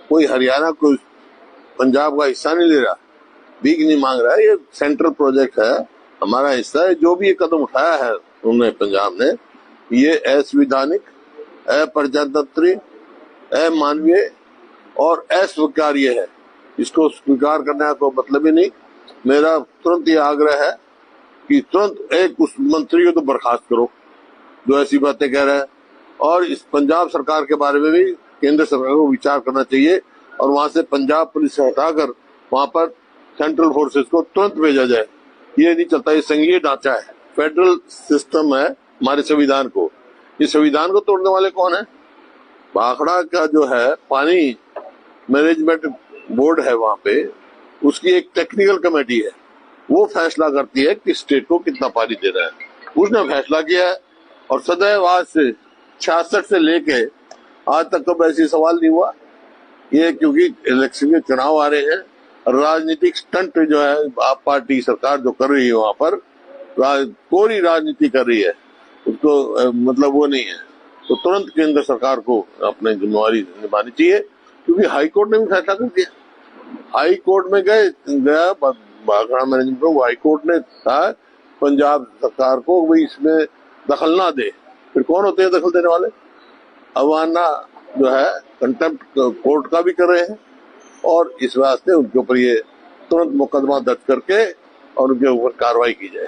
कोई हरियाणा को पंजाब का हिस्सा नहीं ले रहा, भीख नहीं मांग रहा है। ये सेंट्रल प्रोजेक्ट है, हमारा हिस्सा है। जो भी ये कदम उठाया है उन्होंने, पंजाब ने, ये असंवैधानिक, अप्रजातंत्री, अमानवीय और अस्वीकार्य है। इसको स्वीकार करने का कोई मतलब ही नहीं। मेरा तुरंत ये आग्रह है कि तुरंत एक उस मंत्री को तो बर्खास्त करो जो ऐसी बातें कह रहा है, और इस पंजाब सरकार के बारे में भी केंद्र सरकार को विचार करना चाहिए और वहां से पंजाब पुलिस से हटाकर वहां पर सेंट्रल फोर्सेस को तुरंत भेजा जाए। ये नहीं चलता, ये संघीय ढांचा है, फेडरल सिस्टम है हमारे संविधान को। इस संविधान को तोड़ने वाले कौन है? भाखड़ा का जो है पानी मैनेजमेंट बोर्ड है, वहां पे उसकी एक टेक्निकल कमेटी है, वो फैसला करती है कि स्टेट को कितना पानी देना है। उसने फैसला किया है और सदैव आज से 66 से लेके आज तक तो ऐसी सवाल नहीं हुआ। ये क्योंकि इलेक्शन के चुनाव आ रहे हैं, राजनीतिक स्टंट जो है आप पार्टी सरकार जो कर रही है वहां पर कोरी राजनीति कर रही है, उसको मतलब वो नहीं है। तो तुरंत केंद्र सरकार को अपनी जिम्मेवारी निभानी चाहिए, क्योंकि हाई कोर्ट ने भी फैसला कर दिया। हाई कोर्ट में गया भाखड़ा मैनेजमेंट को, हाई कोर्ट ने कहा पंजाब सरकार को भाई इसमें दखल ना दे। फिर कौन होते हैं दखल देने वाले? अवमानना जो है कंटेम्प्ट कोर्ट का भी कर रहे हैं, और इस वास्ते उनके ऊपर ये तुरंत मुकदमा दर्ज करके और उनके ऊपर कार्रवाई की जाए।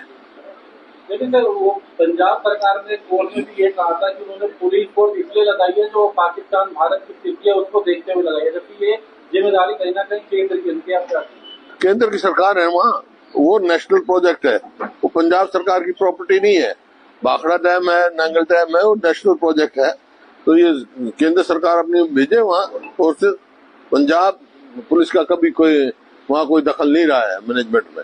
लेकिन सर, वो पंजाब सरकार ने कोर्ट में भी ये कहा था कि उन्होंने पुलिस फोर्स इसलिए लगाई है जो पाकिस्तान भारत की स्थिति है उसको देखते हुए लगाई है, जबकि ये जिम्मेदारी कहीं ना कहीं केंद्र की है। केंद्र की सरकार है वहाँ, वो नेशनल प्रोजेक्ट है, वो पंजाब सरकार की प्रॉपर्टी नहीं है। भाखड़ा डैम है, नांगल डैम है, वो नेशनल प्रोजेक्ट है। तो ये केंद्र सरकार अपनी भेजे वहाँ फोर्सेस। पंजाब पुलिस का कभी कोई वहाँ कोई दखल नहीं रहा है मैनेजमेंट में।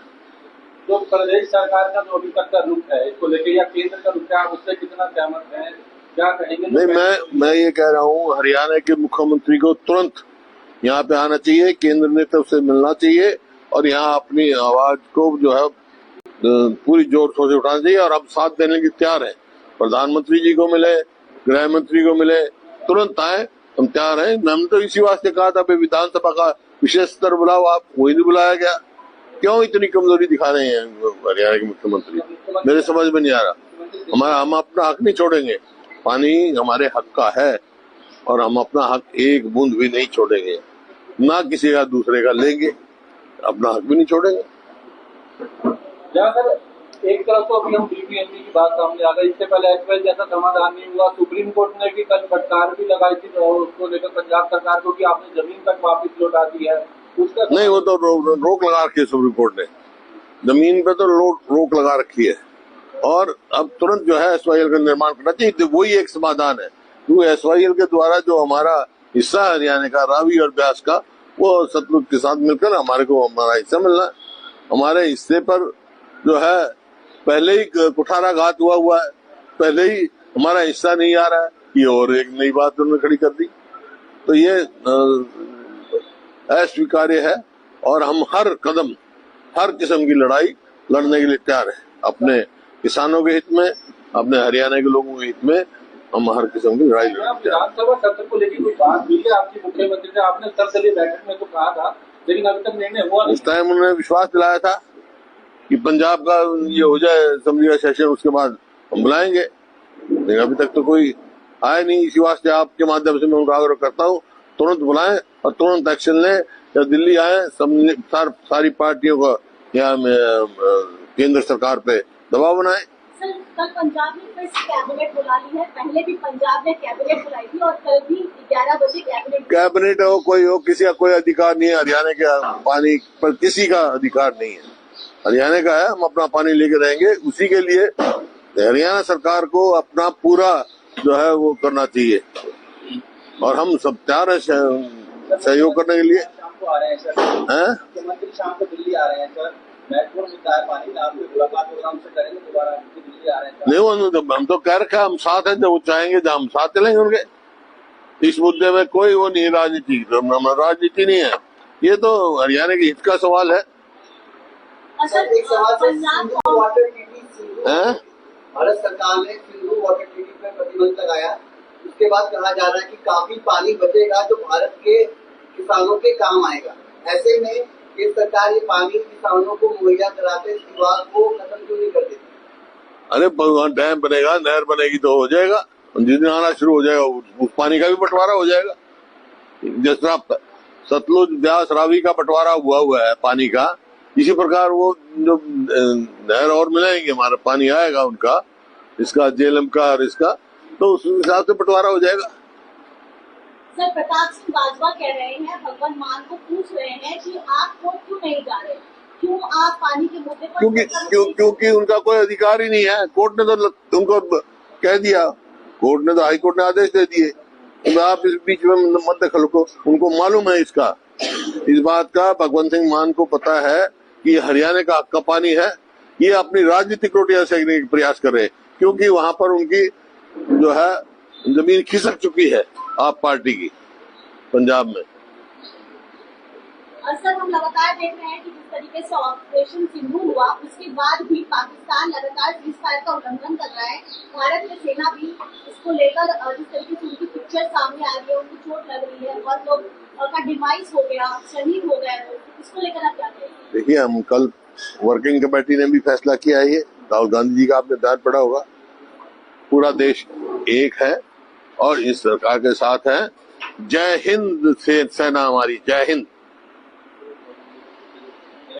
तो प्रदेश सरकार का जो अभी तक का रुख है इसको लेकर, या केंद्र का रुख है, आप उससे कितना सहमत हैं, क्या कहेंगे? नहीं, मैं ये कह रहा हूँ हरियाणा के मुख्यमंत्री को तुरंत यहाँ पे आना चाहिए, केंद्र नेतृत्व से मिलना चाहिए और यहाँ अपनी आवाज को जो है पूरी जोर शोर से उठाना चाहिए। और हम साथ देने के तैयार हैं, प्रधानमंत्री जी को मिले, गृह मंत्री को मिले, तुरंत आए, हम तैयार हैं। हमने तो इसी वास्ते कहा था विधानसभा का विशेष सत्र बुलाओ, आप वही नहीं बुलाया गया। क्यों इतनी कमजोरी दिखा रहे हैं हरियाणा के मुख्यमंत्री? मेरे समझ में नहीं आ रहा। हम अपना हक नहीं छोड़ेंगे, पानी हमारे हक का है और हम अपना हक एक बूंद भी नहीं छोड़ेंगे, ना किसी का दूसरे का लेंगे, अपना हक भी नहीं छोड़ेंगे। सर, एक तरफ तो अभी हम बीपीएमसी की बात सामने आ गई, इससे पहले एक्सप्रेस जैसा समाधान नहीं हुआ। सुप्रीम कोर्ट ने भी कल फटकार भी लगाई थी और उसको लेकर पंजाब सरकार को कि आपने जमीन तक वापस लौटा दी है। उसका नहीं, वो तो रोक लगा रखी है सुप्रीम कोर्ट ने, जमीन पे तो रोक लगा रखी है। और अब तुरंत जो है SYL का निर्माण करना चाहिए, तो वही एक समाधान है। क्योंकि SYL के द्वारा जो हमारा हिस्सा है हरियाणा का, रावी और ब्यास का, वो सतलुज के साथ मिलकर हमारे को हमारा हिस्सा मिलना है। हमारे हिस्से पर जो है पहले ही कुठाराघात हुआ है, पहले ही हमारा हिस्सा नहीं आ रहा है, ये और एक नई बात उन्होंने खड़ी कर दी। तो ये अस्वीकार्य है और हम हर कदम, हर किस्म की लड़ाई लड़ने के लिए तैयार है। अपने किसानों के हित में, अपने हरियाणा के लोगों के हित में हम हर किस्म की लड़ाई लड़ते हैं। विधानसभा सत्र को लेकर कोई बात हुई है आपकी मुख्यमंत्री से? आपने सर्वदलीय बैठक में तो कहा था, लेकिन अभी तक निर्णय हुआ नहीं। उस टाइम उन्होंने विश्वास दिलाया था कि पंजाब का ये हो जाए असेंबली का सेशन, उसके बाद हम बुलाएंगे, लेकिन अभी तक तो कोई आया नहीं। इसी वास्ते आपके माध्यम से मैं उनका आग्रह करता हूँ, तुरंत बुलाएं और तुरंत एक्शन लें, या दिल्ली आए, सारी पार्टियों का यहाँ केंद्र सरकार पे दबाव बनाए। सर, कल पंजाब ने फिर से कैबिनेट बुला ली है, पहले भी पंजाब ने कैबिनेट बुलाई थी और कल भी 11 बजे कैबिनेट हो कोई हो, किसी का कोई अधिकार नहीं है हरियाणा के पानी पर, किसी का अधिकार नहीं है। हरियाणा का है, हम अपना पानी लेके रहेंगे। उसी के लिए हरियाणा सरकार को अपना पूरा जो है वो करना चाहिए और हम सब तैयार है सहयोग करने के लिए। मुख्यमंत्री शाम को दिल्ली आ रहे हैं सर, महत्वपूर्ण मुद्दा है पानी, आपसे मुलाकात होगा, हमसे करेंगे दोबारा, दिल्ली आ रहे हैं। नहीं, हम तो कह रखा हम साथ हैं, जब वो चाहेंगे जब हम साथ चलेंगे उनके। इस मुद्दे में कोई वो नहीं राजनीति, राजनीति नहीं है, ये तो हरियाणा के हित का सवाल है। भारत सरकार ने सिंधु वाटर ट्रीटी पर प्रतिबंध लगाया, उसके बाद कहा जा रहा है कि काफी पानी बचेगा जो भारत के किसानों के काम आएगा। ऐसे में ये सरकार ये पानी किसानों को मुहैया कराते इस विवाद को खत्म क्यों नहीं कर देती? अरे भगवान, डैम बनेगा, नहर बनेगी तो हो जाएगा। जिस दिन आना शुरू हो जाएगा उस पानी का भी बंटवारा हो जाएगा। जिस तरह सतलुज, ब्यास, रावी का बंटवारा हुआ है पानी का, इसी प्रकार वो जो नहर और मिलेंगे, हमारा पानी आएगा उनका, इसका जेएलएम का और इसका, तो उस हिसाब से बंटवारा हो जाएगा। सर, प्रताप सिंह बाजवा कह रहे हैं, भगवंत मान को पूछ रहे हैं कि आप कोर्ट क्यों नहीं जा रहे, क्यों आप पानी के मुद्दे पर क्योंकि उनका कोई अधिकार ही नहीं है। कोर्ट ने तो उनको कह दिया, कोर्ट ने तो, हाई कोर्ट ने आदेश दे दिए, तो आप इस बीच में मत दखल को। उनको मालूम है इस बात का, भगवंत सिंह मान को पता है कि ये हरियाणा का हक का पानी है। ये अपनी राजनीतिक रोटियां सेकने का प्रयास कर रहे हैं, क्योंकि वहां पर उनकी जो है जमीन खिसक चुकी है आप पार्टी की पंजाब में। और सर, हम लगातार देख रहे हैं कि जिस तरीके से ऑपरेशन सिंधु हुआ, उसके बाद भी पाकिस्तान लगातार सीज़फायर का उल्लंघन कर रहा है। भारत की सेना भी इसको लेकर जिस तरीके से उनकी पिक्चर सामने आ रही है, उनको चोट लग रही है और लोग का डिवाइस हो गया, शहीद हो गए, इसको लेकर आप क्या कहेंगे? देखिए, हम कल वर्किंग कमेटी ने भी फैसला किया है, ये राहुल गांधी जी का आपने ध्यान पड़ा होगा। पूरा देश एक है और इस सरकार के साथ है। जय हिंद से सेना हमारी, जय हिंद।